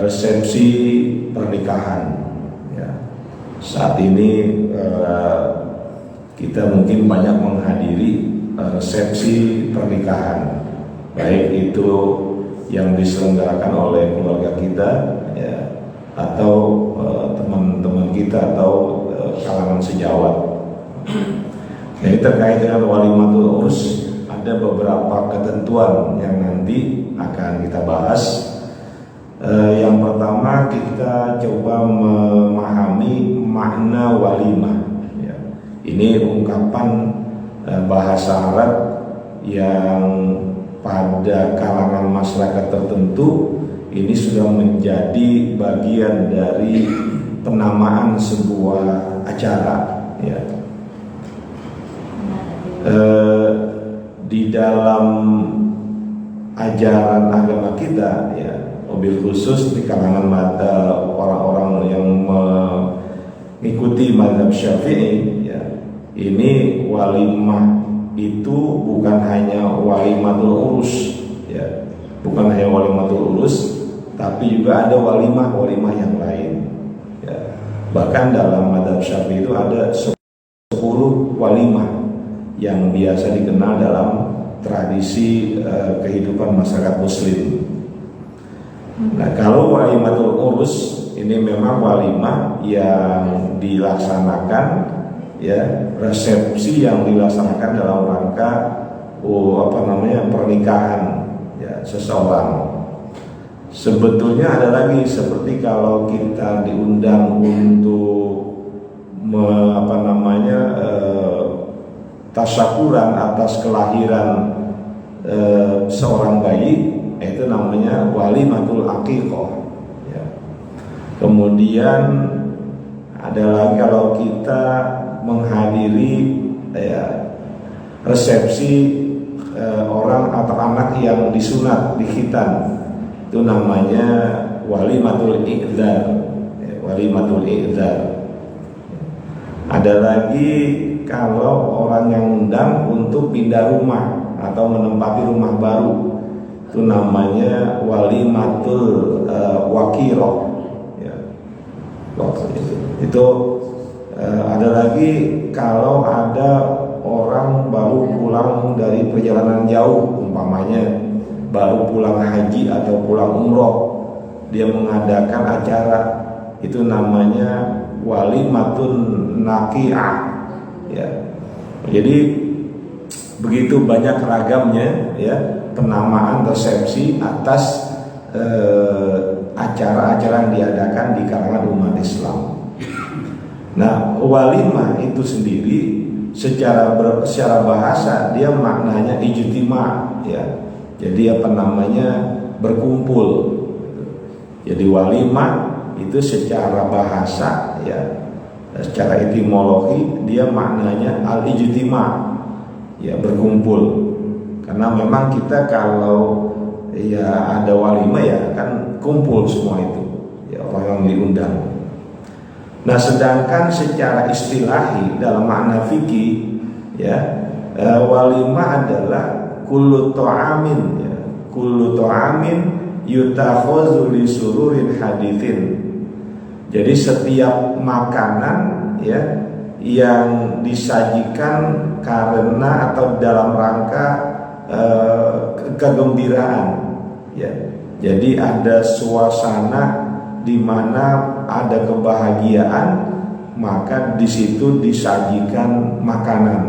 resepsi pernikahan. Ya. Saat ini kita mungkin banyak menghadiri resepsi pernikahan, baik itu yang diselenggarakan oleh keluarga kita, ya, atau teman-teman kita atau kalangan sejawat. Jadi terkait dengan walimatul urus, ada beberapa ketentuan yang nanti akan kita bahas. Yang pertama, kita coba memahami makna walimah. Ya. Ini ungkapan bahasa Arab yang pada kalangan masyarakat tertentu ini sudah menjadi bagian dari penamaan sebuah acara. Ya. Di dalam ajaran agama kita, ya, mobil khusus di kalangan orang-orang yang mengikuti mazhab Syafi'i, ya, ini walimah itu bukan hanya walimatul urus, ya, bukan hanya walimatul urus, tapi juga ada walimah yang lain. Ya. Bahkan dalam mazhab Syafi'i itu ada 10 walimah yang biasa dikenal dalam tradisi kehidupan masyarakat Muslim. Nah, kalau walimatul urus ini memang walimah yang dilaksanakan, ya, resepsi yang dilaksanakan dalam rangka pernikahan, ya, seseorang. Sebetulnya ada lagi, seperti kalau kita diundang untuk tasyakuran atas kelahiran seorang bayi, itu namanya walimatul aqiqah. Ya. Kemudian ada lagi kalau kita menghadiri, ya, resepsi orang atau anak yang disunat, dikhitan, itu namanya walimatul i'dzar. Ya, walimatul i'dzar. Ada lagi kalau orang yang undang untuk pindah rumah atau menempati rumah baru, itu namanya walimatul wakiroh. Ya. Itu ada lagi kalau ada orang baru pulang dari perjalanan jauh, umpamanya baru pulang haji atau pulang umroh, dia mengadakan acara, itu namanya walimatun naqi'ah. Ya. Jadi begitu banyak ragamnya, ya, penamaan resepsi atas acara-acara yang diadakan di kalangan umat Islam. Nah, walimah itu sendiri secara bahasa dia maknanya ijtima, ya. Jadi berkumpul. Jadi walimah itu secara bahasa, ya, secara etimologi dia maknanya al-ijtima, ya, berkumpul. Karena memang kita kalau, ya, ada walimah, ya, kan kumpul semua itu, ya, orang yang diundang. Nah, sedangkan secara istilahi dalam makna fikih, ya, walimah adalah kullu ta'amin, ya, kullu ta'amin yutakhazu li sururin hadithin. Jadi setiap makanan, ya, yang disajikan karena atau dalam rangka kegembiraan, ya. Jadi ada suasana di mana ada kebahagiaan, maka di situ disajikan makanan.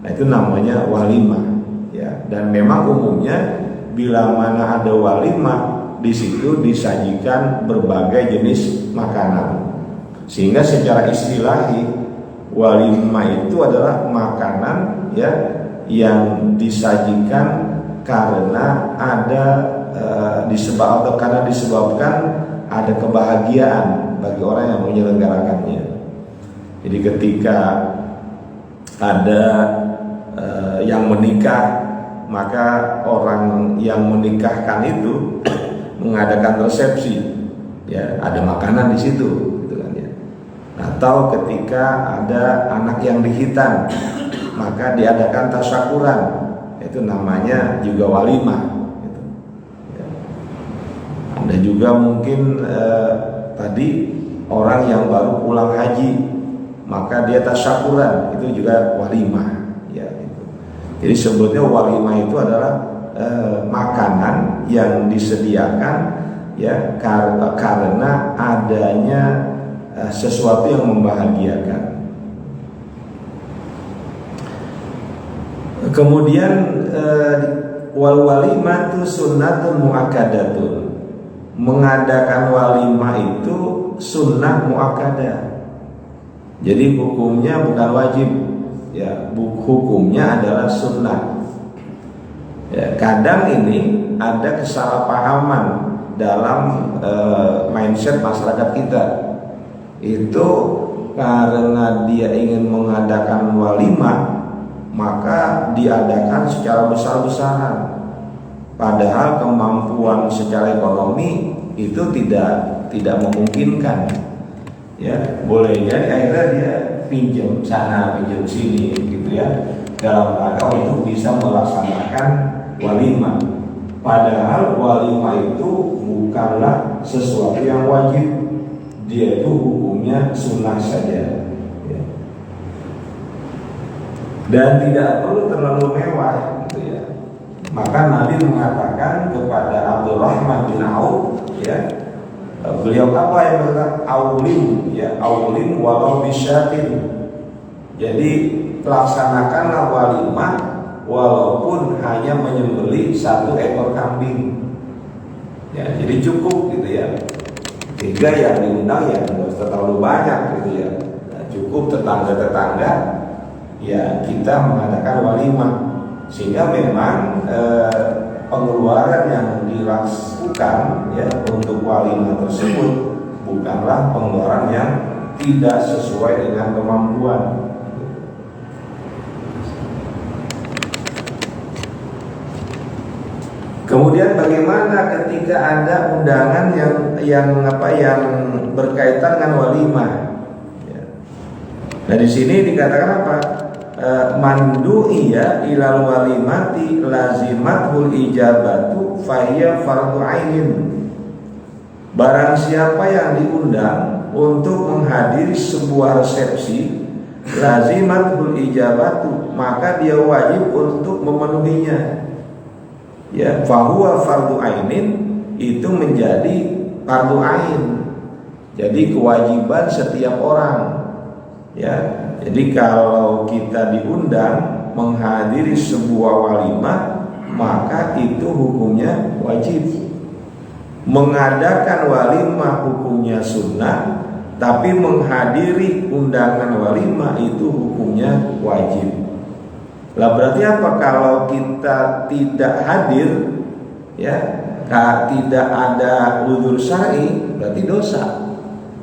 Nah, itu namanya walimah, ya. Dan memang umumnya bila mana ada walimah, di situ disajikan berbagai jenis makanan. Sehingga secara istilahi walimah itu adalah makanan, ya, yang disajikan karena ada disebabkan ada kebahagiaan bagi orang yang menyelenggarakannya. Jadi ketika ada yang menikah, maka orang yang menikahkan itu mengadakan resepsi, ya, ada makanan di situ, gitu kan, ya. Atau ketika ada anak yang dikhitan, maka diadakan tasyakuran, itu namanya juga walimah, gitu. Ya. Ada juga mungkin tadi orang yang baru pulang haji, maka dia tasyakuran, itu juga walimah ya itu. Jadi sebetulnya walimah itu adalah makanan yang disediakan ya karena adanya sesuatu yang membahagiakan. Kemudian wal walimatu sunnatun muakkadatun. Mengadakan walimah itu sunnah muakkadah. Jadi hukumnya bukan wajib, ya, hukumnya adalah sunnah. Ya, kadang ini ada kesalahpahaman dalam mindset masyarakat kita. Itu karena dia ingin mengadakan walimah, maka diadakan secara besar-besaran. Padahal kemampuan secara ekonomi itu tidak memungkinkan. Ya, boleh jadi akhirnya dia pinjam sana, pinjam sini, gitu ya, dalam rangka untuk bisa melaksanakan walimah. Padahal walimah itu bukanlah sesuatu yang wajib, dia itu hukumnya sunnah saja. Ya. Dan tidak perlu terlalu mewah, gitu ya. Maka Nabi mengatakan kepada Abdurrahman bin Auf, ya, beliau apa yang berkata aulim, ya, aulim walau bisyatin. Jadi laksanakanlah walimah walaupun hanya menyembelih 1 ekor kambing. Ya, jadi cukup gitu ya. Sehingga yang diundang ya tidak usah terlalu banyak gitu ya. Nah, cukup tetangga-tetangga ya kita mengadakan walimah. Sehingga memang pengeluaran yang dilakukan ya untuk walimah tersebut bukanlah pengeluaran yang tidak sesuai dengan kemampuan. Kemudian bagaimana ketika ada undangan yang berkaitan dengan walimah? Ya. Nah di sini dikatakan apa? Mandu'iya ilal walimati lazimatul ijabatu fahiya fardhu ainin. Barang siapa yang diundang untuk menghadiri sebuah resepsi, lazimatul ijabatu, maka dia wajib untuk memenuhinya. Ya, fahuwa fardhu ainin, itu menjadi fardhu ain. Jadi kewajiban setiap orang. Ya. Jadi kalau kita diundang menghadiri sebuah walimah, maka itu hukumnya wajib. Mengadakan walimah hukumnya sunnah, tapi menghadiri undangan walimah itu hukumnya wajib. Lah berarti apa kalau kita tidak hadir, ya, tidak ada uzur syar'i, berarti dosa.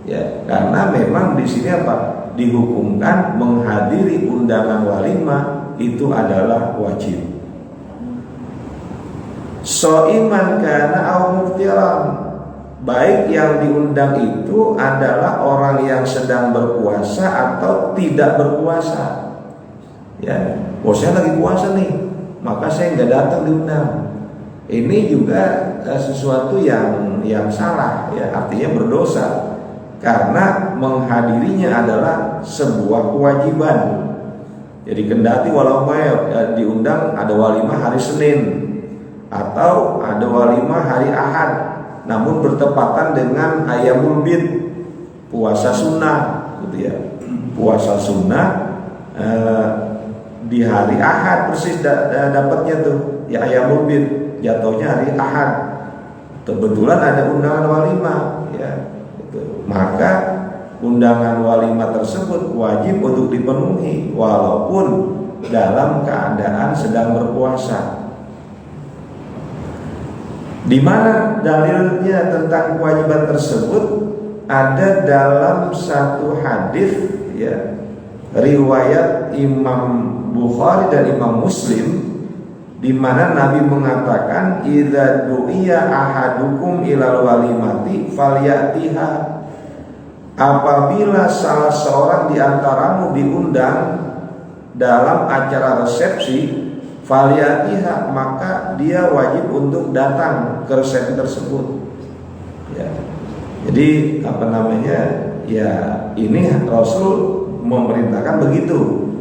Ya, karena memang di sini apa? Dihukumkan menghadiri undangan walimah itu adalah wajib. So'iman kana au muftiran, baik yang diundang itu adalah orang yang sedang berpuasa atau tidak berpuasa. Ya, saya lagi puasa nih, maka saya nggak datang diundang. Ini juga sesuatu yang salah, ya, artinya berdosa. Karena menghadirinya adalah sebuah kewajiban. Jadi kendati walaupun diundang ada walimah hari Senin atau ada walimah hari Ahad, namun bertepatan dengan Ayyamul Bid, puasa sunnah, gitu ya. Puasa sunnah di hari Ahad persis dapatnya tuh, ya Ayyamul Bid, jatuhnya hari Ahad. Kebetulan ada undangan walimah, ya. Maka undangan walimah tersebut wajib untuk dipenuhi walaupun dalam keadaan sedang berpuasa. Di mana dalilnya tentang kewajiban tersebut? Ada dalam satu hadis, ya, riwayat Imam Bukhari dan Imam Muslim, di mana Nabi mengatakan idza du'iya ahadukum ilal walimati falyatiha. Apabila salah seorang di antaramu diundang dalam acara resepsi, falyatiha, maka dia wajib untuk datang ke resepsi tersebut. Ya. Jadi apa namanya, ya ini Rasul memerintahkan begitu.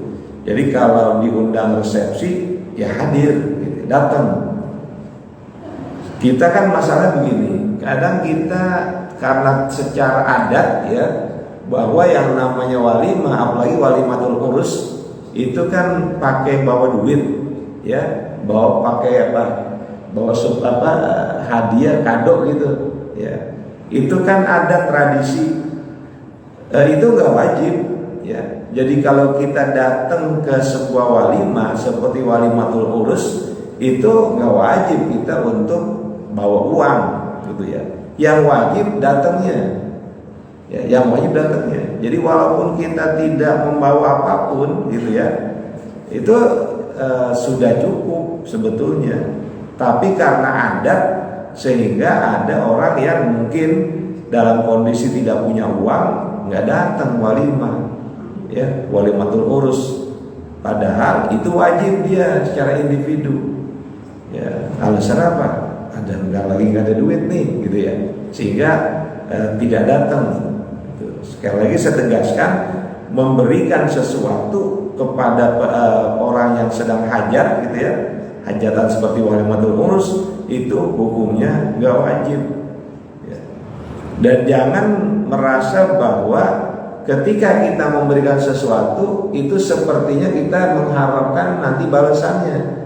Jadi kalau diundang resepsi ya hadir, gitu, datang. Kita kan masalah begini, kadang kita karena secara adat ya, bahwa yang namanya walimah, apalagi walimatul urus, itu kan pakai bawa duit ya, bawa pakai apa, bawa hadiah, kado gitu ya. Itu kan ada tradisi, itu nggak wajib ya. Jadi kalau kita datang ke sebuah walimah seperti walimatul urus, itu nggak wajib kita untuk bawa uang gitu ya. Yang wajib datangnya, ya, yang wajib datangnya. Jadi walaupun kita tidak membawa apapun gitu ya, itu sudah cukup sebetulnya. Tapi karena adat, sehingga ada orang yang mungkin dalam kondisi tidak punya uang, nggak datang walimah. Ya, walimatul urus, padahal itu wajib dia secara individu. Ya, alasan apa? Ada nggak ada duit nih, gitu ya, sehingga tidak datang. Gitu. Sekali lagi saya tegaskan, memberikan sesuatu kepada orang yang sedang hajat, gitu ya, hajatan seperti walimatul urus, itu hukumnya nggak wajib. Ya. Dan jangan merasa bahwa ketika kita memberikan sesuatu itu sepertinya kita mengharapkan nanti balasannya.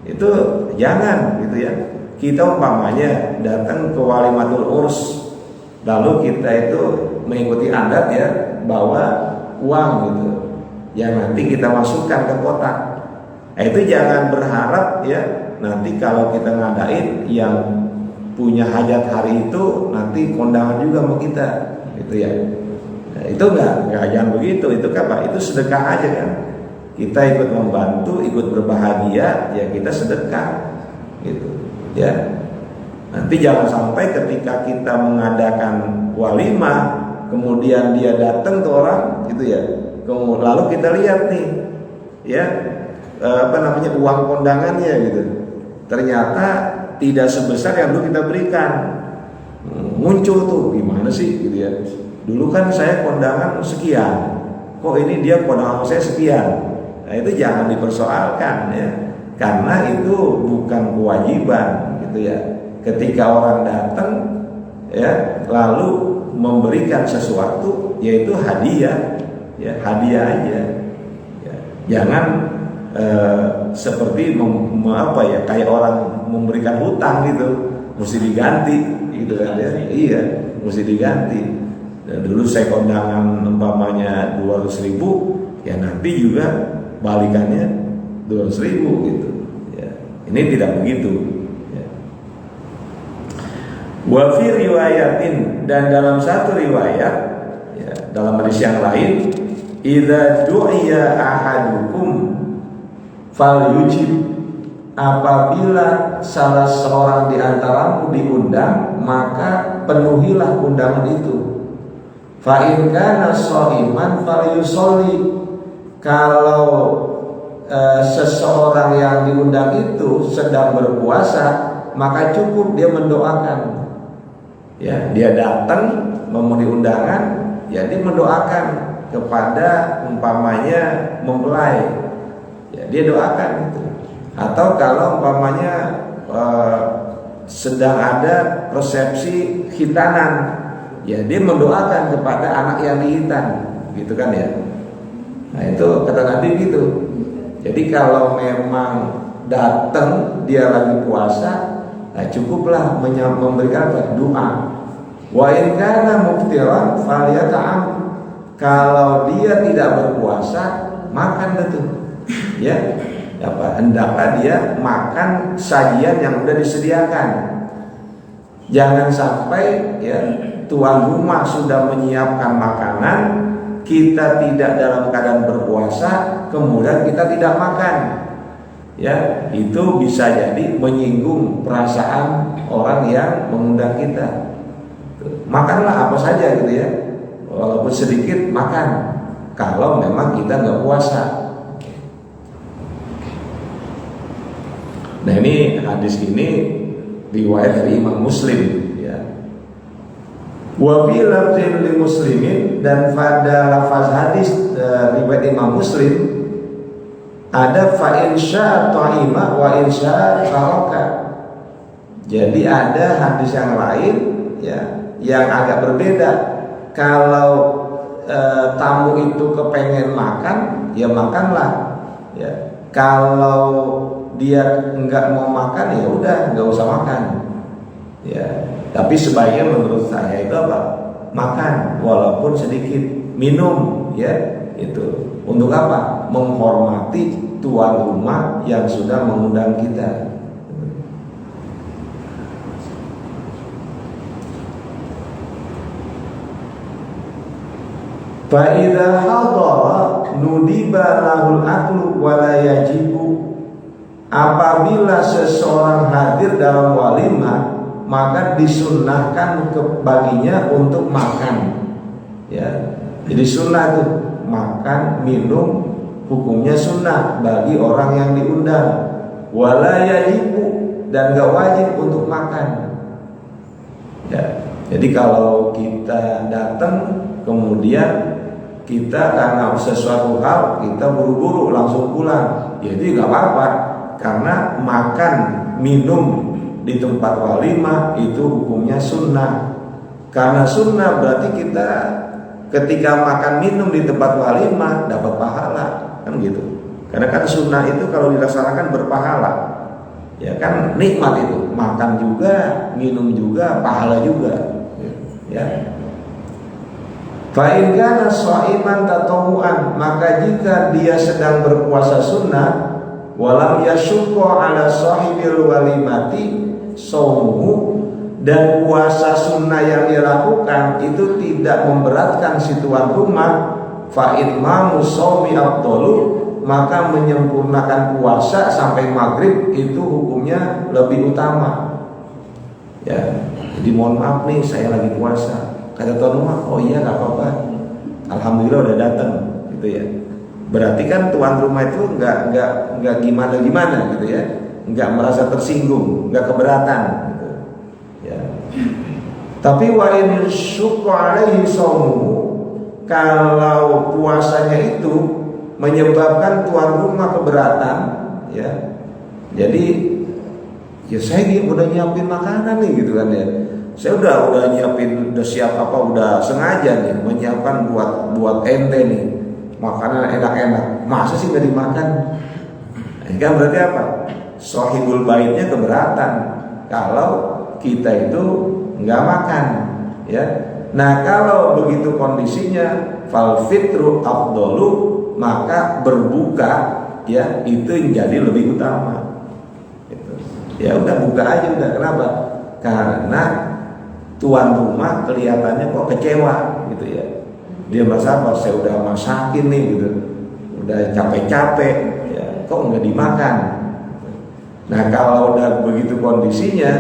Itu jangan, gitu ya. Kita umpamanya datang ke walimatul urus, lalu kita itu mengikuti adat ya, bawa uang gitu, yang nanti kita masukkan ke kotak. Nah, itu jangan berharap ya, nanti kalau kita ngadain yang punya hajat hari itu nanti kondangan juga sama kita, gitu ya. Nah, itu enggak jangan begitu. Itu apa? Itu sedekah aja kan. Kita ikut membantu, ikut berbahagia, ya kita sedekah, gitu. Ya. Nanti jangan sampai ketika kita mengadakan walimah, kemudian dia datang tuh orang, gitu ya. Lalu kita lihat nih, ya, uang kondangannya, gitu. Ternyata tidak sebesar yang dulu kita berikan. Muncul tuh, gimana sih, gitu ya. Dulu kan saya kondangan sekian, kok ini dia kondangan saya sekian. Nah, itu jangan dipersoalkan ya, karena itu bukan kewajiban, gitu ya. Ketika orang datang ya, lalu memberikan sesuatu, yaitu hadiah, ya hadiah aja. Ya, jangan seperti kayak orang memberikan hutang gitu, mesti diganti, gitu kan ya. Iya, mesti diganti. Dan dulu saya kondangan umpamanya 200.000, ya nanti juga balikannya 200.000 gitu. Ya, ini tidak begitu. Ya. Wa fi riwayatin, dan dalam satu riwayat, ya, dalam hadis yang lain, idza du'iya ahadukum falyujib, apabila salah seorang di antaramu diundang, maka penuhilah undangan itu. Fa in kana sha'iman falyusolli, kalau seseorang yang diundang itu sedang berpuasa, maka cukup dia mendoakan. Ya, dia datang memenuhi undangan, ya dia mendoakan kepada umpamanya mempelai. Ya, dia doakan itu. Atau kalau umpamanya sedang ada resepsi khitanan, ya dia mendoakan kepada anak yang dihitan, gitu kan ya. Nah itu kata Nabi gitu. Jadi kalau memang datang dia lagi puasa, nah cukuplah memberikan doa. Wa in kana muftiran falyata'am, kalau dia tidak berpuasa, makan betul. Ya, hendaklah dia makan sajian yang sudah disediakan. Jangan sampai ya tuan rumah sudah menyiapkan makanan, kita tidak dalam keadaan berpuasa, kemudian kita tidak makan. Ya, itu bisa jadi menyinggung perasaan orang yang mengundang kita. Makanlah apa saja gitu ya, walaupun sedikit makan, kalau memang kita nggak puasa. Nah ini hadis ini riwayat dari Imam Muslim ya. Wa fi lafzin li muslimin, dan pada lafaz hadis riwayat Imam Muslim ada fa in syaa ta'ima wa in syaa taraka. Jadi ada hadis yang lain ya yang agak berbeda. Kalau tamu itu kepengen makan, ya makanlah. Ya. Kalau dia enggak mau makan, ya udah enggak usah makan. Ya. Tapi sebaiknya menurut saya itu apa? Makan walaupun sedikit, minum ya itu. Untuk apa? Menghormati tuan rumah yang sudah mengundang kita. Fa idza hadara nudiba lahul aklu wa la yajibu. Apabila seseorang hadir dalam walimah, maka disunnahkan baginya untuk makan. Ya. Jadi sunnah itu makan, minum, hukumnya sunnah bagi orang yang diundang. Wala yajibu, dan gak wajib untuk makan. Ya. Jadi kalau kita datang kemudian kita karena sesuatu hal kita buru-buru langsung pulang, ya itu gak apa-apa, karena makan, minum di tempat walimah itu hukumnya sunnah. Karena sunnah berarti kita ketika makan minum di tempat walimah dapat pahala, kan gitu. Karena kan sunnah itu kalau dilaksanakan berpahala, ya kan, nikmat itu, makan juga, minum juga, pahala juga, ya. Fa in kana shaiman tatawuan, maka jika dia sedang berpuasa sunnah, walam yasyukku ala sahibil walimati saumuhu, dan puasa sunnah yang dilakukan itu tidak memberatkan si tuan rumah, fa itmamu shaumi afdalu, maka menyempurnakan puasa sampai maghrib itu hukumnya lebih utama. Ya, jadi mohon maaf nih, saya lagi puasa. Kata tuan rumah, oh iya nggak apa-apa, alhamdulillah udah datang, gitu ya. Berarti kan tuan rumah itu nggak gimana gitu ya, nggak merasa tersinggung, nggak keberatan, gitu. Ya. Tapi wa in syukra alaihi shaumuhu, kalau puasanya itu menyebabkan tuan rumah keberatan, ya. Jadi ya saya udah nyiapin makanan nih, gitu kan ya. Saya udah nyiapin, udah siap apa, udah sengaja nih menyiapkan buat ente nih makanan enak-enak, masa sih nggak dimakan? Ini kan berarti apa? Sohibul baitnya keberatan kalau kita itu nggak makan, ya. Nah kalau begitu kondisinya, fal fitru afdalu, maka berbuka ya itu yang jadi lebih utama. Gitu. Ya udah buka aja udah, kenapa? Karena tuan rumah kelihatannya kok kecewa gitu ya. Dia merasa apa? Saya udah masakin nih gitu, udah capek-capek, ya, kok nggak dimakan. Nah kalau udah begitu kondisinya,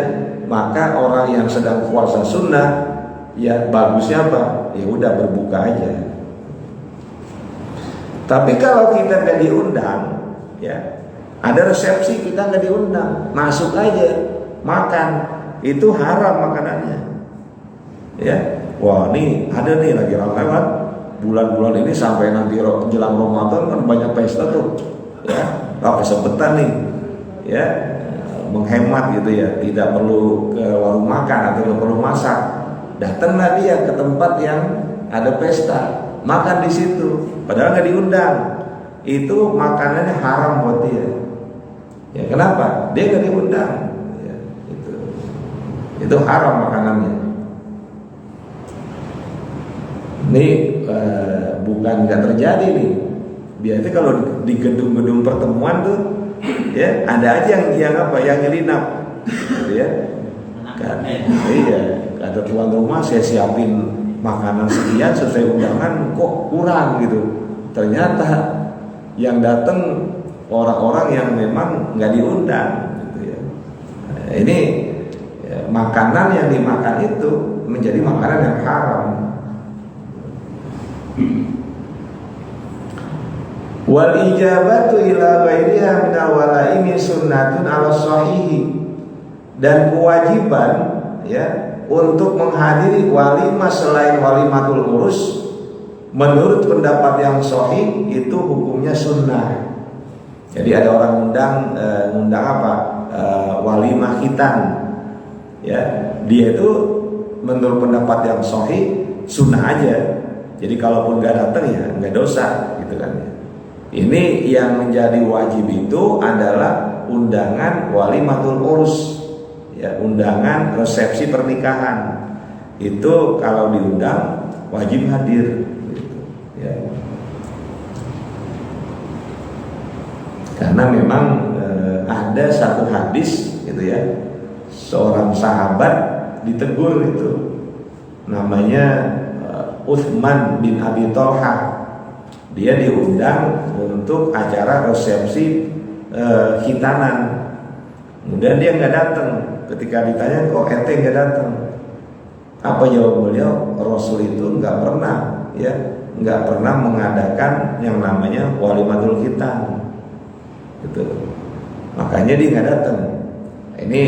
maka orang yang sedang puasa sunnah, ya bagusnya apa? Ya udah berbuka aja. Tapi kalau kita nggak diundang, ya ada resepsi kita nggak diundang, masuk aja makan, itu haram makanannya. Ya, wah ini ada nih lagi lewat bulan-bulan ini sampai nanti jelang Ramadan kan banyak pesta tuh, ya, kesempetan nih, ya, menghemat gitu ya, tidak perlu ke warung makan atau tidak perlu masak, datanglah dia ke tempat yang ada pesta, makan di situ, padahal nggak diundang, itu makanannya haram buat dia. Ya kenapa? Dia nggak diundang, ya, itu haram makanannya. Ini bukan nggak terjadi nih. Biasanya kalau di gedung-gedung pertemuan tuh, ya ada aja yang nyelinap, gitu ya. Kan, iya, kata tuan rumah saya siapin makanan sekian sesuai undangan, kok kurang gitu. Ternyata yang datang orang-orang yang memang nggak diundang, gitu ya. Nah, ini ya, makanan yang dimakan itu menjadi makanan yang haram. Wal ijabatu ila ghairiha min awalaimi sunnatun ala sahihi, dan kewajiban ya untuk menghadiri walimah selain walimatul urus, menurut pendapat yang sahih itu hukumnya sunnah. Jadi ada orang undang apa? Walimah khitan. Ya, dia itu menurut pendapat yang sahih sunnah aja. Jadi kalaupun nggak datang ya nggak dosa, gitu kan. Ini yang menjadi wajib itu adalah undangan walimatul urus, ya, undangan resepsi pernikahan. Itu kalau diundang wajib hadir, gitu, ya. Karena memang ada satu hadis, gitu ya, seorang sahabat ditegur itu, namanya Utsman bin Abi Thalha. Dia diundang untuk acara resepsi khitanan. Kemudian dia nggak datang. Ketika ditanya, kok ente nggak datang? Apa jawab beliau? Rasul itu nggak pernah, ya, nggak pernah mengadakan yang namanya walimatul khitan. Gitu. Makanya dia nggak datang. Ini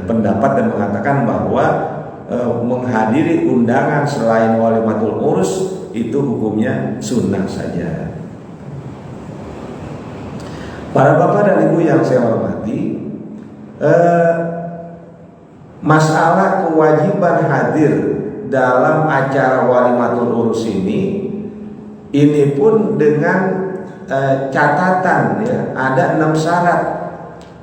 pendapat dan mengatakan bahwa menghadiri undangan selain walimatul urus itu hukumnya sunnah saja. Para bapak dan ibu yang saya hormati, masalah kewajiban hadir dalam acara walimatul urus ini pun dengan catatan, ya, ada 6 syarat.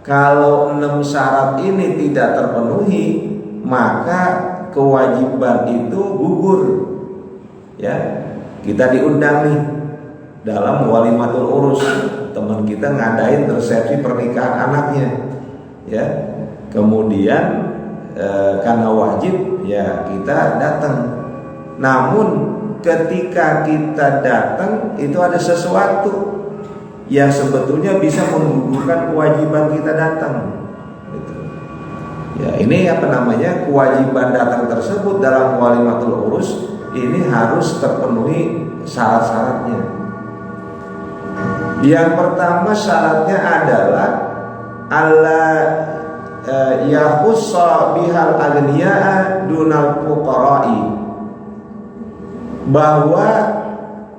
Kalau 6 syarat ini tidak terpenuhi, maka kewajiban itu gugur. Ya, kita diundang nih dalam walimatul urus, teman kita ngadain resepsi pernikahan anaknya, ya. Kemudian karena wajib, ya, kita datang. Namun ketika kita datang itu ada sesuatu yang sebetulnya bisa menggugurkan kewajiban kita datang. Ya, ini apa namanya, kewajiban datang tersebut dalam walimatul urus ini harus terpenuhi syarat-syaratnya. Yang pertama syaratnya adalah Allah yahussa bihal agniya'a dunal fuqara'i, bahwa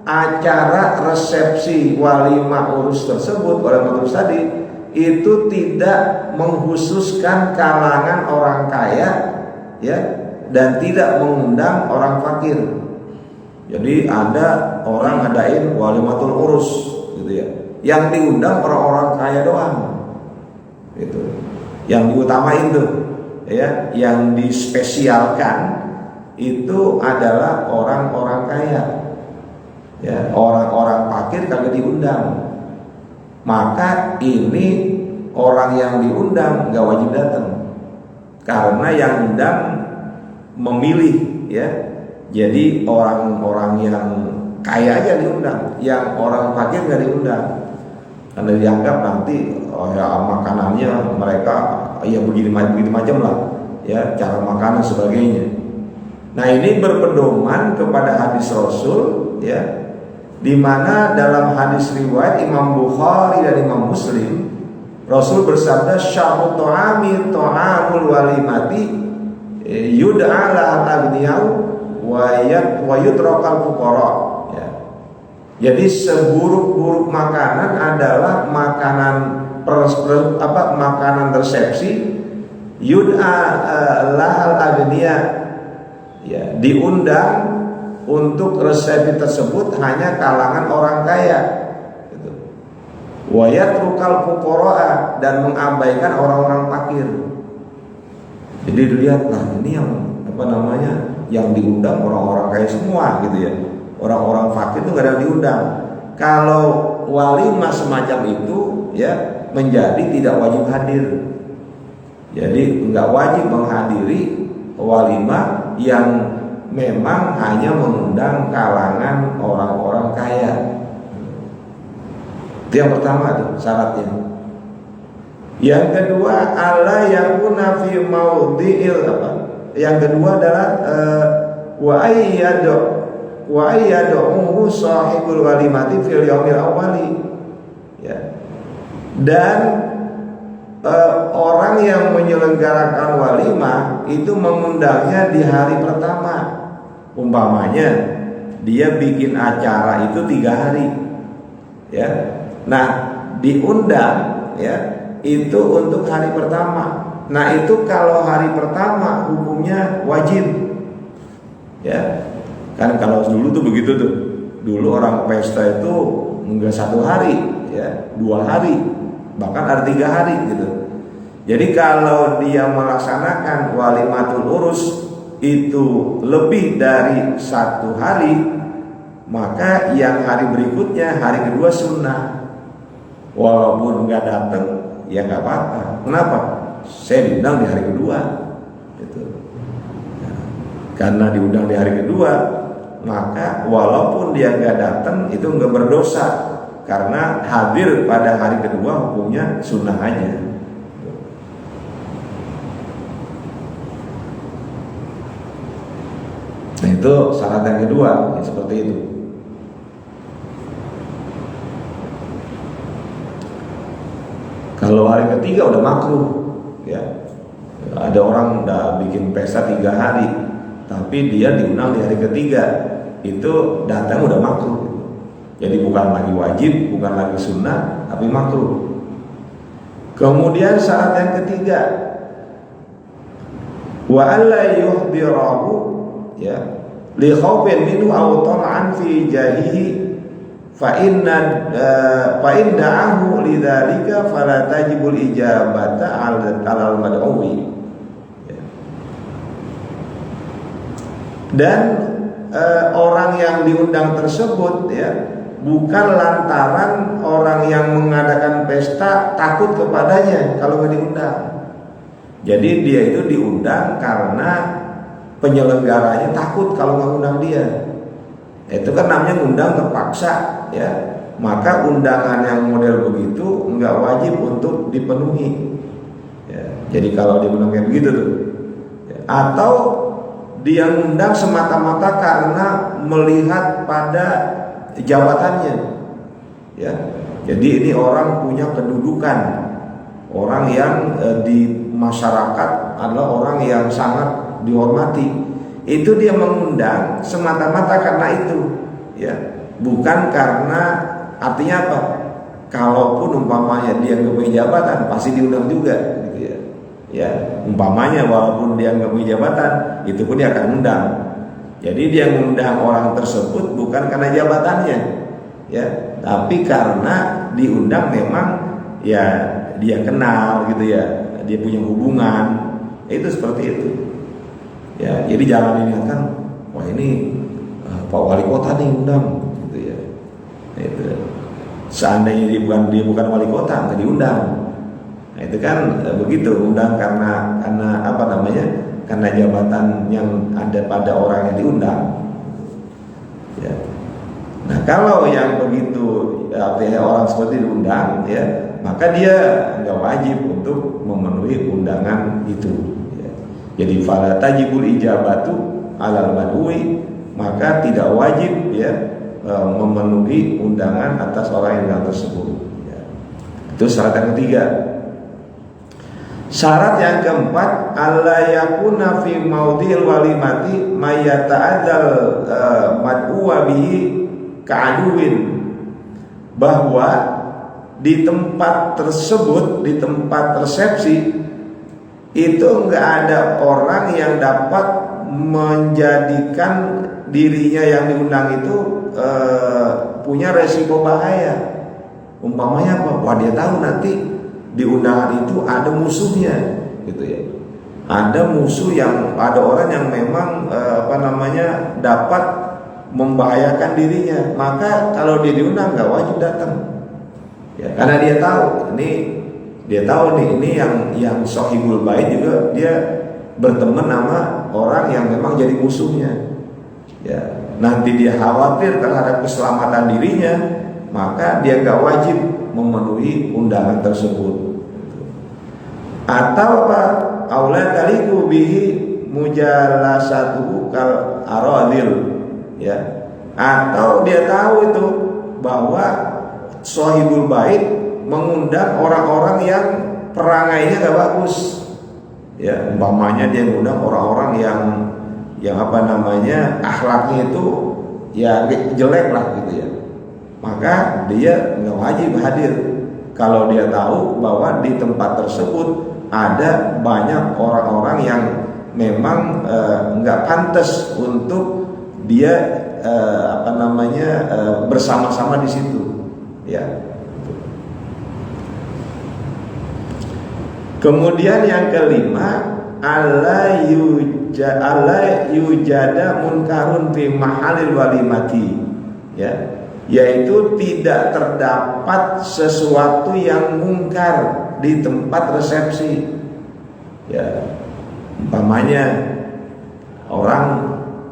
acara resepsi walimah urus tersebut, walimah urus tadi, itu tidak mengkhususkan kalangan orang kaya, ya, dan tidak mengundang orang fakir. Jadi ada orang ngadain walimatul urus, gitu ya, yang diundang orang-orang kaya doang, gitu. Yang diutamain tuh, ya, yang dispesialkan itu adalah orang-orang kaya, ya, orang-orang fakir kagak diundang. Maka ini orang yang diundang gak wajib datang, karena yang undang memilih, ya. Jadi orang-orang yang kaya aja diundang, yang orang fakir gak diundang, karena dianggap nanti ya makanannya mereka ya begini macam lah, ya, cara makanan sebagainya. Nah, ini berpedoman kepada hadis Rasul, ya, di mana dalam hadis riwayat Imam Bukhari dan Imam Muslim, Rasul bersabda, syarru ta'ami ta'amul walimati yud'a lahal aghniyau wa yutrakal fuqara. Ya. Jadi seburuk-buruk makanan adalah makanan resepsi yud'a lahal aghniya, ya, diundang untuk resepsi tersebut hanya kalangan orang kaya, gitu. Wa yatrukal fuqara, dan mengabaikan orang-orang fakir. Jadi dilihatlah, ini yang apa namanya, yang diundang orang-orang kaya semua, gitu ya. Orang-orang fakir itu gak ada yang diundang. Kalau walimah semacam itu, ya, menjadi tidak wajib hadir. Jadi nggak wajib menghadiri walimah yang memang hanya mengundang kalangan orang-orang kaya. Itu yang pertama tuh syaratnya. Yang kedua, alla yakuna fi maudhi'il apa? Yang kedua adalah wa ayyadu sahibul walimati fil yaumil awwali. Ya. Dan orang yang menyelenggarakan walimah itu mengundangnya di hari pertama. Umpamanya dia bikin acara itu 3 hari, ya. Nah, diundang, ya, itu untuk hari pertama. Nah, itu kalau hari pertama hukumnya wajib, ya. Kan kalau dulu tuh begitu tuh. Dulu orang pesta itu enggak 1 hari, ya, 2 hari, bahkan ada 3 hari gitu. Jadi kalau dia melaksanakan walimatul urus itu lebih dari 1 hari, maka yang hari berikutnya, hari kedua sunnah. Walaupun nggak datang, ya nggak apa-apa. Kenapa? Saya diundang di hari kedua, gitu. Karena diundang di hari kedua, maka walaupun dia nggak datang itu nggak berdosa, karena hadir pada hari kedua hukumnya sunnah aja. Nah, itu syarat yang kedua, ya, seperti itu. Kalau hari ketiga udah makruh, ya. Ada orang udah bikin pesta 3 hari, tapi dia diundang di hari ketiga, itu datang udah makruh. Jadi bukan lagi wajib, bukan lagi sunnah, tapi makruh. Kemudian syarat yang ketiga, wa alla yuhdirahu, ya, li khaufin minhu aw tam'an fi jahihi fa in da'ahu lidzalika fala tajibul ijabata 'alal mad'uwi. Dan orang yang diundang tersebut, ya, bukan lantaran orang yang mengadakan pesta takut kepadanya kalau nggak diundang. Jadi dia itu diundang karena penyelenggaranya takut kalau nggak undang dia. Itu kan namanya undang terpaksa, ya. Maka undangan yang model begitu nggak wajib untuk dipenuhi, ya. Jadi kalau dia undang kayak begitu tuh, ya. Atau dia undang semata-mata karena melihat pada jabatannya, ya. Jadi ini orang punya kedudukan, orang yang di masyarakat adalah orang yang sangat dihormati. Itu dia mengundang semata-mata karena itu, ya, bukan karena, artinya apa? Kalaupun umpamanya dia nggak punya jabatan, pasti diundang juga, gitu ya. Ya, umpamanya walaupun dia nggak punya jabatan, itu pun dia akan undang. Jadi dia mengundang orang tersebut bukan karena jabatannya, ya, tapi karena diundang memang, ya, dia kenal, gitu ya, dia punya hubungan, itu seperti itu. Ya, jadi jangan dilihatkan, wah ini Pak Wali Kota nih undang, gitu ya. Itu. Seandainya dia bukan wali kota, nggak diundang. Nah, itu kan begitu, undang karena apa namanya? Karena jabatan yang ada pada orang yang diundang. Ya. Nah, kalau yang begitu, artinya orang seperti diundang, ya, maka dia nggak wajib untuk memenuhi undangan itu. Jadi fala tajibul ijabatu 'alal mad'uwi, maka tidak wajib, ya, memenuhi undangan atas orang yang datang tersebut, ya. Itu syarat yang ketiga. Syarat yang keempat, alla yakuna fi maudhil walimati may yata'addal mad'uwa bihi ka'aduwin, bahwa di tempat tersebut, di tempat resepsi itu enggak ada orang yang dapat menjadikan dirinya yang diundang itu punya resiko bahaya. Umpamanya apa? Wah, dia tahu nanti di undangan itu ada musuhnya, gitu ya. Ada musuh, yang ada orang yang memang dapat membahayakan dirinya. Maka kalau dia diundang nggak wajib datang, ya, karena dia tahu ini yang sohibul bait juga dia berteman sama orang yang memang jadi musuhnya, ya. Nanti dia khawatir terhadap keselamatan dirinya, maka dia nggak wajib memenuhi undangan tersebut. Atau apa? Aula taliku bihi mujalasatu kal aradil, ya. Atau dia tahu itu bahwa sohibul bait mengundang orang-orang yang perangainya nggak bagus. Ya, umpamanya dia ngundang orang-orang yang apa namanya akhlaknya itu ya jelek lah gitu ya, maka dia nggak wajib hadir. Kalau dia tahu bahwa di tempat tersebut ada banyak orang-orang yang memang nggak pantas untuk dia apa namanya bersama-sama di situ, ya. Kemudian yang kelima, alla yujada munkarun fi mahalil walimati, ya, yaitu tidak terdapat sesuatu yang mungkar di tempat resepsi. Ya, umpamanya orang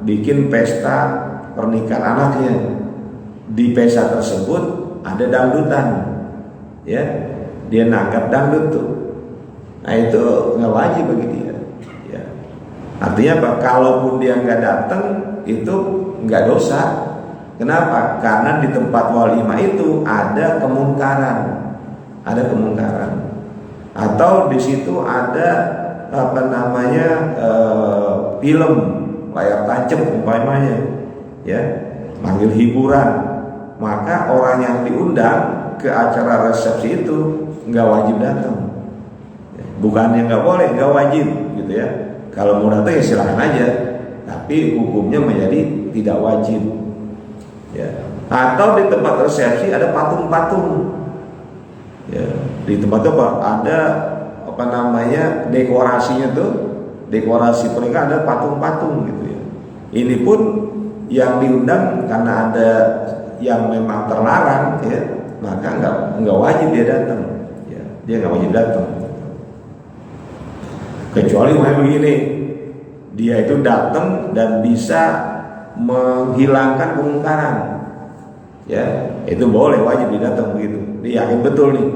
bikin pesta pernikahan anaknya, di pesta tersebut ada dangdutan, ya, dia nangkap dangdut tuh. Nah itu nggak wajib bagi dia, ya. Artinya apa? Kalaupun dia nggak datang itu nggak dosa. Kenapa? Karena di tempat walimah itu ada kemungkaran, atau di situ ada apa namanya film layar tancap umpamanya, ya, manggil hiburan, maka orang yang diundang ke acara resepsi itu nggak wajib datang. Bukannya nggak boleh, nggak wajib gitu ya. Kalau mau datang ya silahkan aja, tapi hukumnya menjadi tidak wajib, ya. Atau di tempat resepsi ada patung-patung, ya. Di tempat itu ada apa namanya dekorasinya tuh, dekorasi pernikahan ada patung-patung gitu ya. Ini pun yang diundang karena ada yang memang terlarang, ya, maka nggak wajib dia datang, ya. Dia nggak wajib datang. Kecuali begini, dia itu datang dan bisa menghilangkan kemungkaran, ya, itu boleh, wajib dia datang begitu. Dia yakin betul nih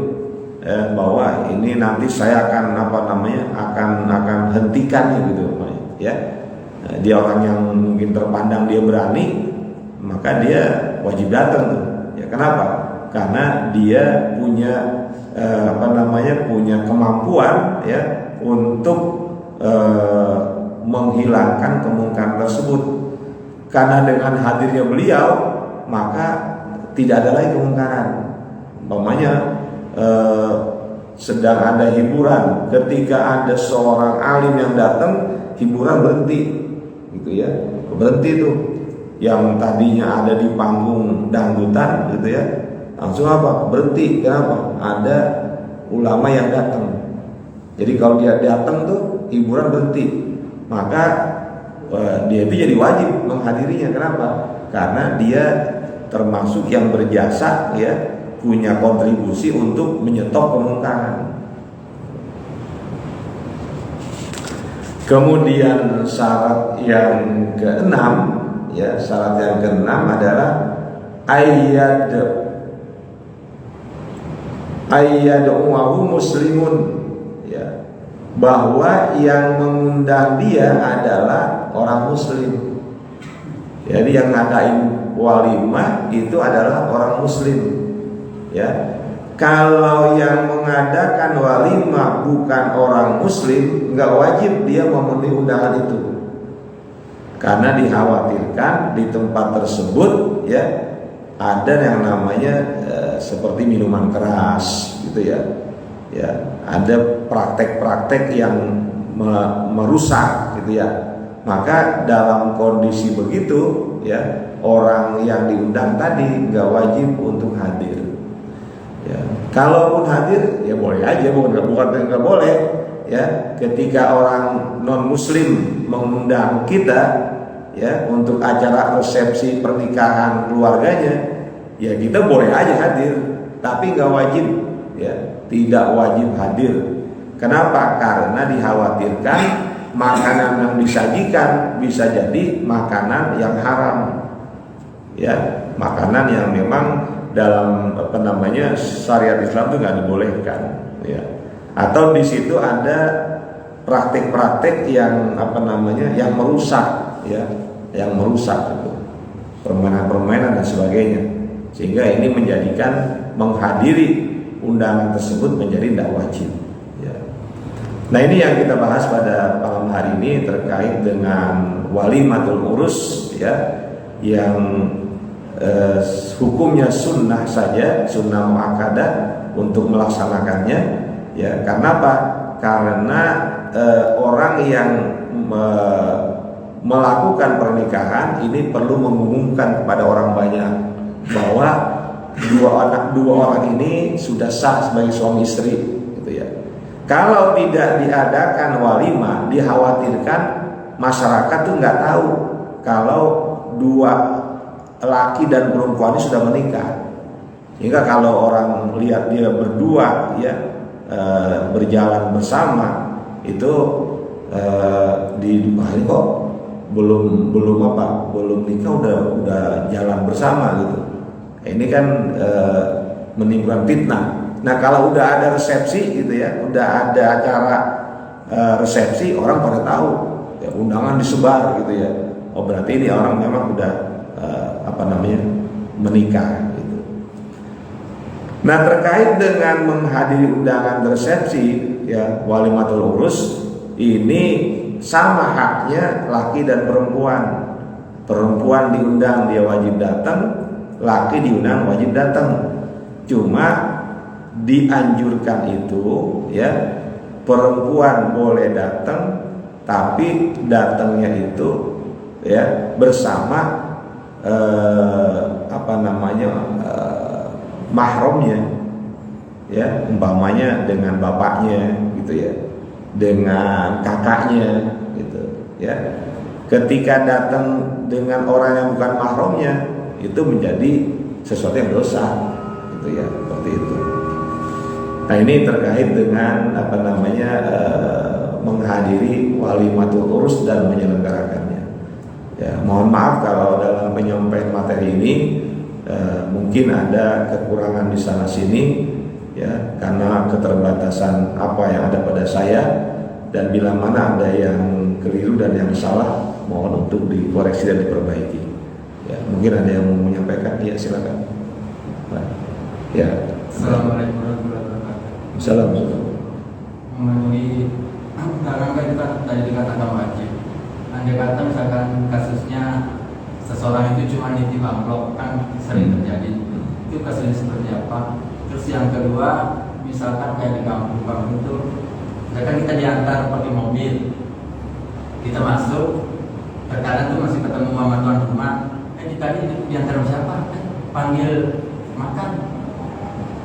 bahwa ini nanti saya akan apa namanya akan hentikan gitu, ya. Dia orang yang mungkin terpandang dia berani, maka dia wajib datang tuh. Ya, kenapa? Karena dia punya apa namanya punya kemampuan, ya, untuk menghilangkan kemungkaran tersebut. Karena dengan hadirnya beliau maka tidak ada lagi kemungkaran. Umpamanya sedang ada hiburan, ketika ada seorang alim yang datang, hiburan berhenti, gitu ya, berhenti tuh. Yang tadinya ada di panggung dangdutan, gitu ya, langsung apa? Berhenti. Kenapa? Ada ulama yang datang. Jadi kalau dia datang tuh hiburan berhenti, maka dia itu jadi wajib menghadirinya. Kenapa? Karena dia termasuk yang berjasa, ya, punya kontribusi untuk menyetop kemungkaran. Kemudian syarat yang keenam, ya, syarat yang keenam adalah ayyad'uhu muslimun, ya, bahwa yang mengundang dia adalah orang muslim. Jadi yang ngadain walimah itu adalah orang muslim, ya. Kalau yang mengadakan walimah bukan orang muslim, nggak wajib dia memenuhi undangan itu, karena dikhawatirkan di tempat tersebut, ya, ada yang namanya seperti minuman keras, gitu ya. Ya, ada praktek-praktek yang merusak, gitu ya. Maka dalam kondisi begitu, ya, orang yang diundang tadi nggak wajib untuk hadir. Ya, kalaupun hadir, ya boleh aja, bukan nggak boleh. Ya, ketika orang non Muslim mengundang kita, ya, untuk acara resepsi pernikahan keluarganya, ya kita boleh aja hadir, tapi nggak wajib, ya. Tidak wajib hadir. Kenapa? Karena dikhawatirkan makanan yang disajikan bisa jadi makanan yang haram, ya, makanan yang memang dalam apa namanya syariat Islam itu nggak dibolehkan, ya. Atau di situ ada praktek-praktek yang apa namanya yang merusak, ya, yang merusak itu, permainan-permainan dan sebagainya, sehingga ini menjadikan menghadiri undangan tersebut menjadi tidak wajib, Nah, ini yang kita bahas pada malam hari ini terkait dengan walimatul urus ya, yang hukumnya sunnah saja, sunnah muakkadah untuk melaksanakannya ya. Karena apa? Karena orang yang melakukan pernikahan ini perlu mengumumkan kepada orang banyak bahwa dua orang ini sudah sah sebagai suami istri gitu ya. Kalau tidak diadakan walimah, dikhawatirkan masyarakat tuh nggak tahu kalau dua laki dan perempuan ini sudah menikah. Sehingga kalau orang lihat dia berdua ya berjalan bersama itu di hari kok belum nikah udah jalan bersama gitu. Ini kan menimbulkan fitnah. Nah, kalau udah ada resepsi gitu ya, udah ada acara resepsi, orang pada tahu ya, undangan disebar gitu ya. Oh, berarti ini orang memang udah menikah gitu. Nah, terkait dengan menghadiri undangan resepsi ya, walimatul urus ini sama haknya laki dan perempuan. Perempuan diundang dia wajib datang, laki diundang wajib datang. Cuma dianjurkan itu ya, perempuan boleh datang, tapi datangnya itu ya bersama mahramnya ya, umpamanya dengan bapaknya gitu ya, dengan kakaknya gitu ya. Ketika datang dengan orang yang bukan mahramnya itu menjadi sesuatu yang dosa gitu ya, seperti itu. Nah, ini terkait dengan menghadiri walimatul urus dan menyelenggarakannya. Ya, mohon maaf kalau dalam penyampaian materi ini mungkin ada kekurangan di sana sini ya, karena keterbatasan apa yang ada pada saya, dan bila mana ada yang keliru dan yang salah mohon untuk dikoreksi dan diperbaiki. Ya, mungkin ada yang mau menyampaikan, ya silakan. Nah, ya. Assalamualaikum warahmatullahi wabarakatuh. Assalamualaikum. Mengenai kan kita tadi dikatakan wajib. Andai kata misalkan kasusnya seseorang itu cuma nitip amplop, kan sering terjadi. Itu kasusnya seperti apa? Terus yang kedua, misalkan kayak di kampung-kampung itu, misalkan kita diantar pakai mobil, kita masuk, terkadang tuh masih ketemu sama tuan rumah. Tadi diantar siapa? Panggil makan.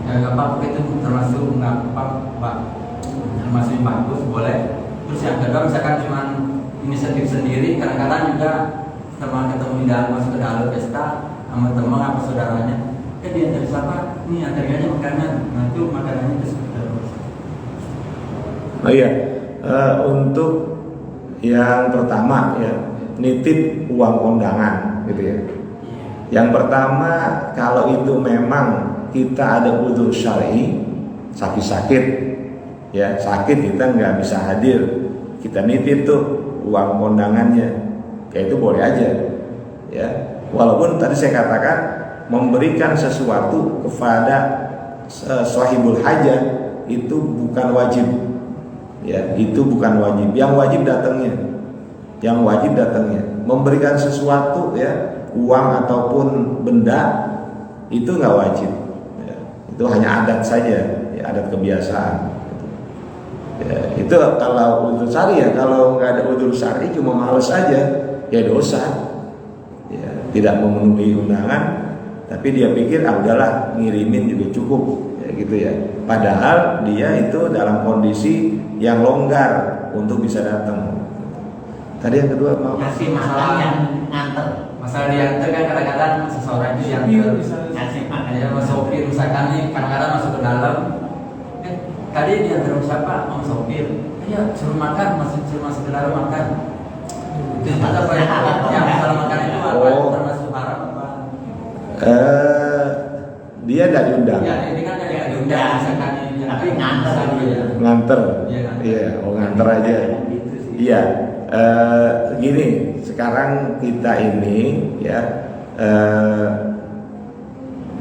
Ya nggak apa-apa, itu termasuk nggak apa-apa, termasuk bagus, boleh. Terus yang kedua misalkan cuma inisiatif sendiri, kadang-kadang juga teman ketemu di dalam, masuk ke dalam pesta sama teman apa saudaranya, diantar siapa? Ini antarnya aja makanan, nah itu makanannya itu seperti apa? Oh iya, untuk yang pertama ya, nitip uang kondangan gitu ya. Yang pertama, kalau itu memang kita ada udzur syar'i, sakit ya, sakit kita nggak bisa hadir, kita nitip tuh uang kondangannya, ya itu boleh aja ya. Walaupun tadi saya katakan memberikan sesuatu kepada sahibul hajat itu bukan wajib ya, itu bukan wajib. Yang wajib datangnya, memberikan sesuatu ya, uang ataupun benda itu nggak wajib ya. Itu hanya adat saja ya, adat kebiasaan ya. Itu kalau udzur syar'i ya. Kalau nggak ada udzur syar'i, cuma males aja ya, dosa ya, tidak memenuhi undangan, tapi dia pikir udahlah ngirimin juga cukup ya, gitu ya. Padahal dia itu dalam kondisi yang longgar untuk bisa datang. Tadi yang kedua mau ngasih masalah yang nganter. Masalah diantar kan kadang-kadang seseorang itu yang ngasih makanya mas sopir misalkan nih, kadang-kadang masuk ke dalam, tadi diantar siapa? Om sopir. Ayo suruh makan, suruh masuk ke dalam makan. Itu apa ya? Yang masalah makan itu apa? Termasuk haram apa? Dia tidak diundang. Ya, ini kan yang diundang misalkan ini, tapi nganter ya. Nganter. Iya, nganter aja. Iya. Gini, sekarang kita ini ya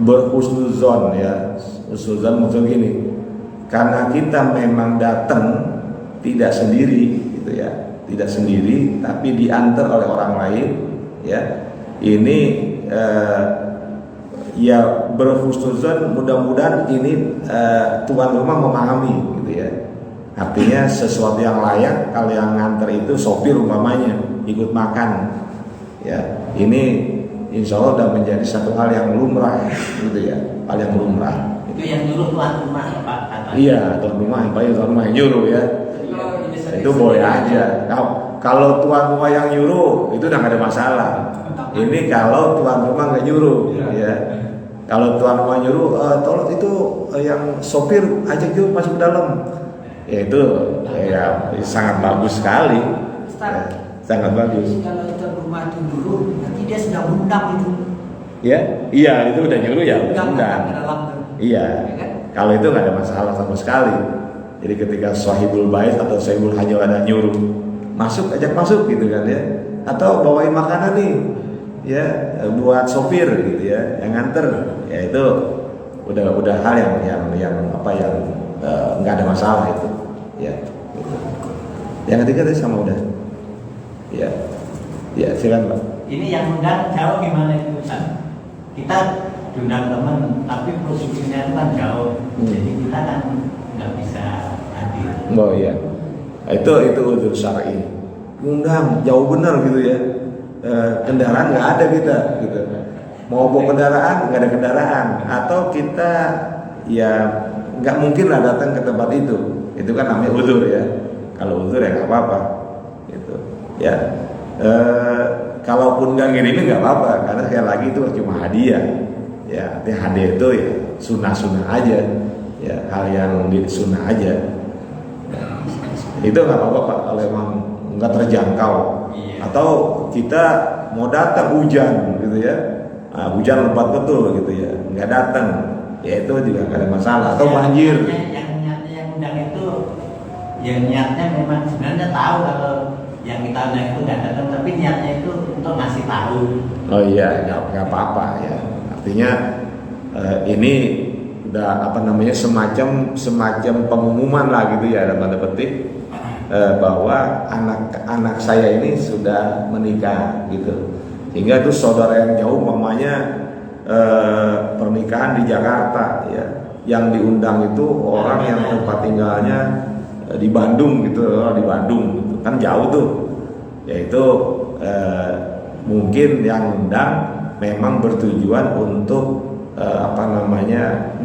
berhusnuzon ya. Husnuzon maksud gini, karena kita memang datang tidak sendiri gitu ya, tidak sendiri tapi diantar oleh orang lain ya. Ini ya berhusnuzon, mudah-mudahan ini tuan rumah memahami gitu ya. Artinya sesuatu yang layak kalau yang nganter itu sopir umpamanya ikut makan ya, ini insya Allah sudah menjadi satu hal yang lumrah gitu ya, hal yang lumrah. Itu yang nyuruh tuan rumah ya Pak? Iya, tuan rumah, paling tuan rumah yang nyuruh ya. Itu boleh aja. Kalau tuan rumah yang nyuruh itu udah gak ada masalah. Ini kalau tuan rumah nggak nyuruh ya. Kalau tuan rumah nyuruh, tolong itu yang sopir ajak yuk masuk ke dalam. Ya itu ya sangat bagus sekali. Ya, sangat bagus. Kalau tuan rumah itu dulu, nanti dia sedang undang itu. Ya, iya itu udah nyuruh ya undang. Iya. Kalau itu nggak ada masalah sama sekali. Jadi ketika sahibul bait atau sahibul hajat ada nyuruh masuk, ajak masuk gitu kan ya. Atau bawain makanan nih ya buat sopir gitu ya yang nganter, ya itu udah hal yang apa yang nggak ada masalah itu ya gitu. Yang ketiga tadi sama udah ya silakan Pak. Ini yang undang jauh gimana itu Ustaz? Kita diundang teman tapi posisinya itu kan jauh, jadi kita kan nggak bisa hadir. Oh iya, itu udzur syar'i, undang jauh benar gitu ya. Kendaraan nggak ada kita gitu, mau bawa kendaraan nggak ada kendaraan, atau kita ya nggak mungkin lah datang ke tempat itu kan namanya udzur ya. Kalau udzur ya nggak apa-apa gitu ya. Kalaupun nggak ngirimin nggak apa-apa, karena sekali lagi itu cuma hadiah ya. Artinya hadiah itu ya sunnah aja ya, hal yang sunnah aja ya. Itu nggak apa-apa Pak kalau emang nggak terjangkau. Atau kita mau datang hujan gitu ya, hujan lebat betul gitu ya, nggak datang, ya itu juga nggak ada masalah. Atau banjir. Yang undang itu, yang niatnya memang sebenarnya tahu kalau yang kita undang itu nggak datang, tapi niatnya itu untuk ngasih tahu. Oh iya, nggak apa-apa ya. Artinya ini udah apa namanya semacam pengumuman lah gitu ya dalam tanda petik. Bahwa anak saya ini sudah menikah gitu, sehingga itu saudara yang jauh umpamanya pernikahan di Jakarta ya, yang diundang itu orang yang tempat tinggalnya di Bandung gitu, di Bandung gitu. Kan jauh tuh, yaitu mungkin yang undang memang bertujuan untuk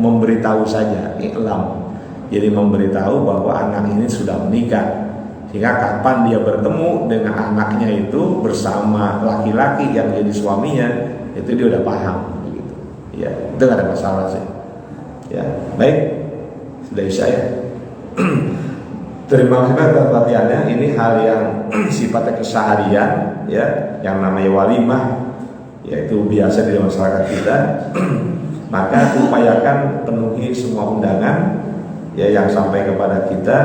memberitahu saja, iklam, jadi memberitahu bahwa anak ini sudah menikah. Sehingga kapan dia bertemu dengan anaknya itu bersama laki-laki yang jadi suaminya, itu dia udah paham gitu. Ya, itu gak ada masalah sih. Ya, baik. Sudah isya ya. Terima kasih atas perhatiannya. Ini hal yang sifatnya keseharian ya, yang namanya walimah, yaitu biasa di masyarakat kita. Maka upayakan penuhi semua undangan ya yang sampai kepada kita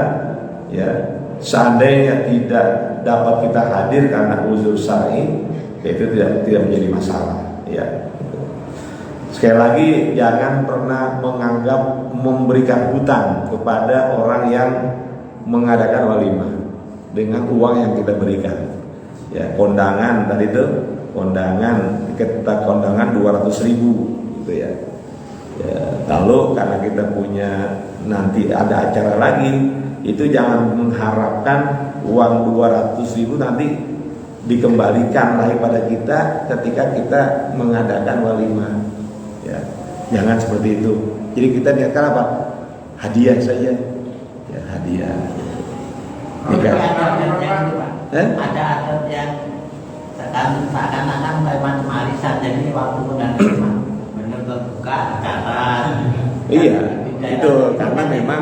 ya. Seandainya tidak dapat kita hadir karena uzur syar'i, itu tidak menjadi masalah ya. Sekali lagi, jangan pernah menganggap memberikan hutang kepada orang yang mengadakan walimah dengan uang yang kita berikan ya. Kondangan tadi itu kita kondangan 200.000 gitu ya. Lalu karena kita punya nanti ada acara lagi, itu jangan mengharapkan uang 200.000 nanti dikembalikan lagi pada kita ketika kita mengadakan walimah ya. Jangan seperti itu. Jadi kita niatkan apa? Hadiah saja ya, hadiah. Ada adat yang seakan-akan kayak macam arisan, jadi waktu undangan benar terbuka acara. Iya, itu karena memang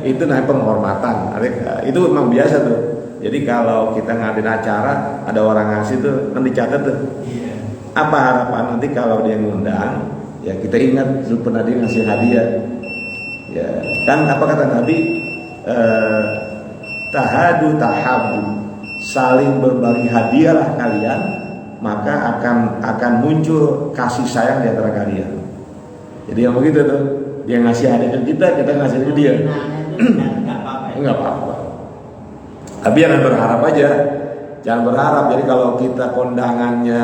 itu namanya penghormatan. Itu memang biasa tuh. Jadi kalau kita ngadain acara, ada orang ngasih tuh, kan dicatat tuh. Apa harapan nanti kalau dia ngundang, ya kita ingat dulu pernah dia ngasih hadiah. Ya, kan apa kata Nabi? Tahadu tahabu, saling berbagi hadiahlah kalian, maka akan muncul kasih sayang di antara kalian. Jadi yang begitu tuh, dia ngasih hadiah ke kita ngasih ke dia. Enggak apa-apa. Tapi jangan berharap aja, jangan berharap. Jadi kalau kita kondangannya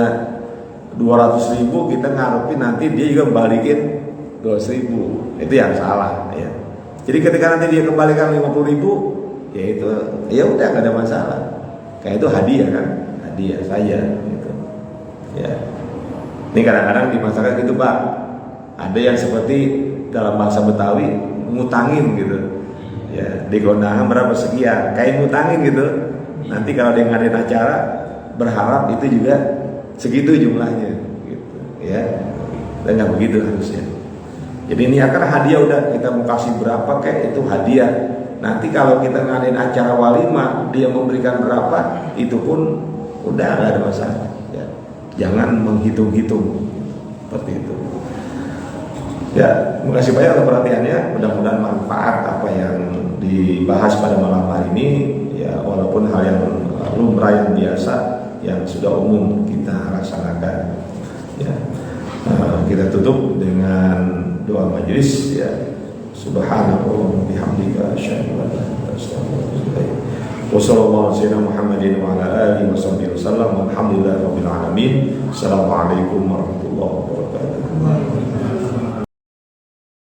200.000, kita ngarepin nanti dia juga balikin 200.000, itu yang salah ya. Jadi ketika nanti dia kembalikan 50.000, ya itu, ya udah nggak ada masalah. Kayak itu hadiah kan, hadiah saja gitu. Ya. Ini kadang-kadang di masyarakat gitu Pak, ada yang seperti dalam bahasa Betawi ngutangin gitu. Ya, di kondangan berapa sekian, kayak ngutangin gitu. Nanti kalau dia ngadain acara, berharap itu juga segitu jumlahnya gitu ya. Dan nggak begitu harusnya. Jadi ini akan hadiah, udah kita mau kasih berapa kayak itu hadiah. Nanti kalau kita ngadain acara walimah, dia memberikan berapa, itu pun udah nggak ada masalah ya. Jangan menghitung-hitung seperti itu ya. Terima kasih banyak atas perhatiannya. Mudah-mudahan manfaat apa yang dibahas pada malam hari ini ya, walaupun hal yang lumrah, yang biasa, yang sudah umum kita laksanakan ya. Kita tutup dengan doa majelis ya. Subhanallah bihamdika asyhadu an la ilaha illa anta astaghfiruka wa sallallahu alaihi Muhammadin wa ala alihi wasallam walhamdulillahi rabbil alamin. Assalamualaikum warahmatullahi wabarakatuh.